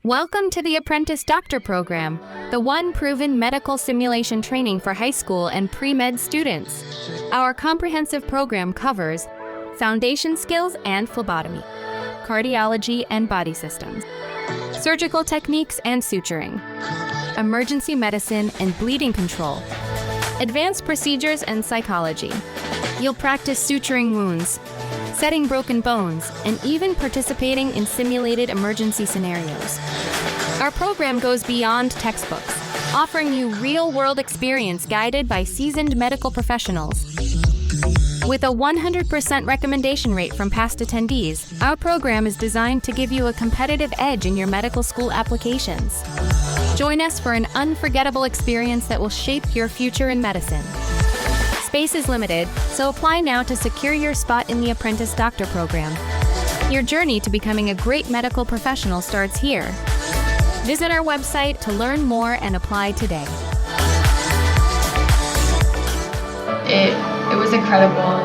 Welcome to the Apprentice Doctor Program, the one proven medical simulation training for high school and pre-med students. Our comprehensive program covers foundation skills and phlebotomy, cardiology and body systems, surgical techniques and suturing, emergency medicine and bleeding control, advanced procedures and psychology. You'll practice suturing wounds, setting broken bones, and even participating in simulated emergency scenarios. Our program goes beyond textbooks, offering you real-world experience guided by seasoned medical professionals. With a 100% recommendation rate from past attendees, our program is designed to give you a competitive edge in your medical school applications. Join us for an unforgettable experience that will shape your future in medicine. Space is limited, so apply now to secure your spot in the Apprentice Doctor Program. Your journey to becoming a great medical professional starts here. Visit our website to learn more and apply today. It was incredible.